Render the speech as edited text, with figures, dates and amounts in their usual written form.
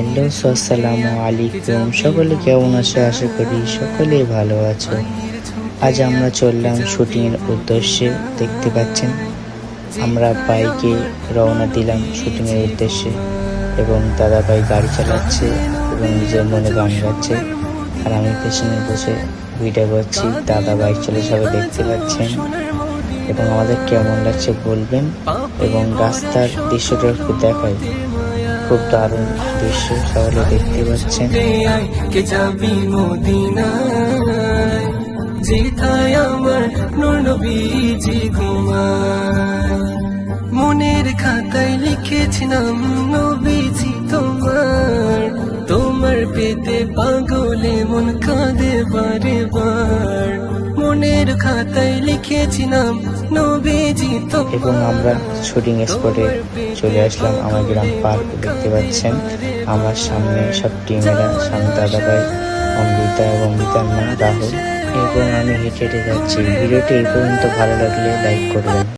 Hello আসসালামু আলাইকুম, সকলে কেমন আছো? আশা করি সকলেই ভালো আছো। আজ আমরা চললাম শুটিং এর উদ্দেশ্যে। দেখতে পাচ্ছেন আমরা বাইকে রওনা দিলাম শুটিং এর উদ্দেশ্যে এবং দাদা ভাই গাড়ি চালাচ্ছে এবং নিজের মনে গান গাচ্ছে আর আমি পেছনে বসে ভিডিও করছি। দাদা বাইক চলে সবাই দেখতে পাচ্ছেন এবং আমাদের কেমন লাগছে বলবেন এবং রাস্তার দৃশ্যটা একটু দেখাই। খুব দারুণ দৃশ্য সকলে দেখতে পাচ্ছেন। মনের খাতায় লিখেছিলাম নবীজি তোমার, তোমার পেতে পাগলে মন কাঁদে বারে বার। মনের খাতায় লিখেছিলাম নবীজি তোমার। এবং আমরা শুটিং স্পটে চলে আসলাম। আমার গ্রাম পার্ক দেখতে পাচ্ছেন। আমার সামনে সব টিমেরা, সামনে দাদা ভাই অমৃতা এবং অমৃতার মা রাহুল এবং আমি হেঁটে হেঁটে যাচ্ছি। ভিডিওটি এই পর্যন্ত ভালো লাগলে লাইক করবেন।